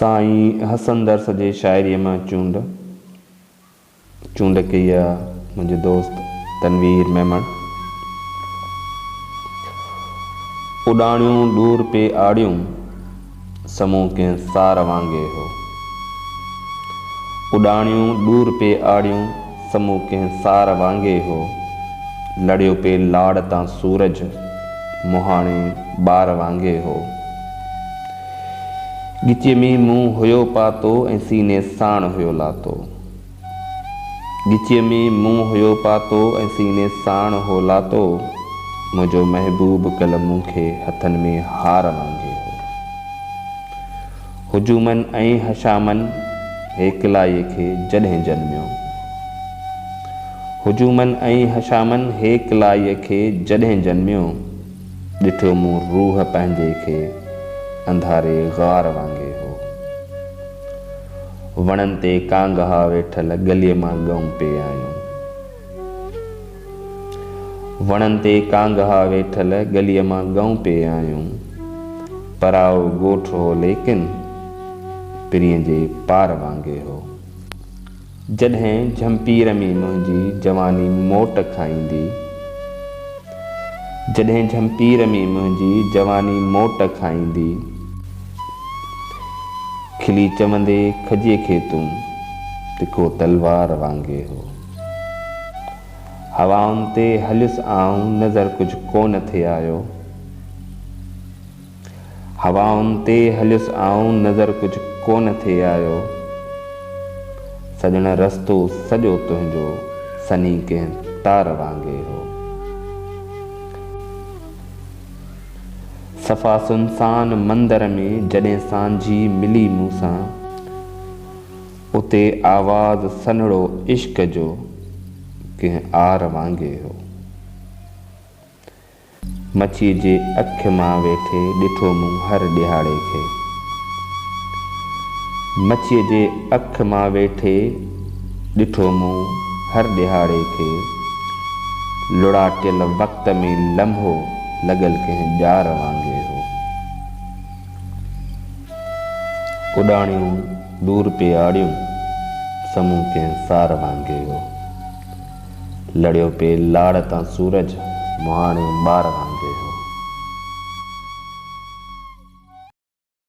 साईं हसंदर सजे शाइरीअ मां चूंड कई आहे मुंहिंजे दोस्त तनवीर मेमण। उॾाणियूं दूर पे आड़ियूं समूह कंहिं सार वांगे हो। उॾाणियूं दूर पे आड़ियूं समूह कंहिं सार वांगे हो। लड़ियो पे लाड़ तां सूरज मुहाणे ॿार वांगे हो। ॻिचीअ में मुंहुं हुयो पातो ऐं सीने साण हुयो लातो। ॻिचीअ में मुंहुं हुयो पातो ऐं सीने साण हो लातो। मुंहिंजो महबूब कल मूंखे हथनि में हार वांगे हो। हुजूमनि ऐं हशामनि हेकलाईअ खे जॾहिं जन्मियो। हुजूमनि ऐं हशामनि हेकलाईअ खे जॾहिं जन्मियो। ॾिठो मूं रूह पंहिंजे खे अंधारे गार वांगे हो। वणनि ते कांगहा वेठल गलीअ मां ॻऊं पे आयूं। वणनि ते कांगहा वेठल गलीअ मां ॻऊं पे आयूं। पराओ ॻोठ हो लेकिन पिरीअ जे पार वांगे हो। जॾहिं झंपीर में मुंहिंजी जवानी मोट खाईंदी। जॾहिं झंपीर में मुंहिंजी जवानी मोट खाईंदी। खिली चवंदे खजीअ खे तूं तिखो तलवार वांगे हो। हवाउनि ते हलियुसि आऊं नज़र कुझु कोन थे आयो। हवाउनि ते हलियुसि आऊं नज़र कुझु कोन थे आयो। सॼण रस्तो सॼो तुंहिंजो सनी कंहिं तार वांगे हो। सफ़ा सुनसान मंदर में जॾहिं सांझी मिली मूंसां। उते आवाज़ सन्हड़ो इश्क जो कंहिं आर वांगे हो। मच्छीअ जे अख मां वेठे ॾिठो मूं हर ॾिहाड़े खे। मच्छीअ जे अख मां वेठे ॾिठो मूं हर ॾिहाड़े खे। लुड़ाटियल वक़्त में लम्हो लॻल कंहिं ॼार वांगे हो। उॾाणियूं दूर पे आड़ियूं समूह कंहिं सार वांगे हो। लड़ियो पे लाड़ तां सूरज मुहाणे ॿार वांगे।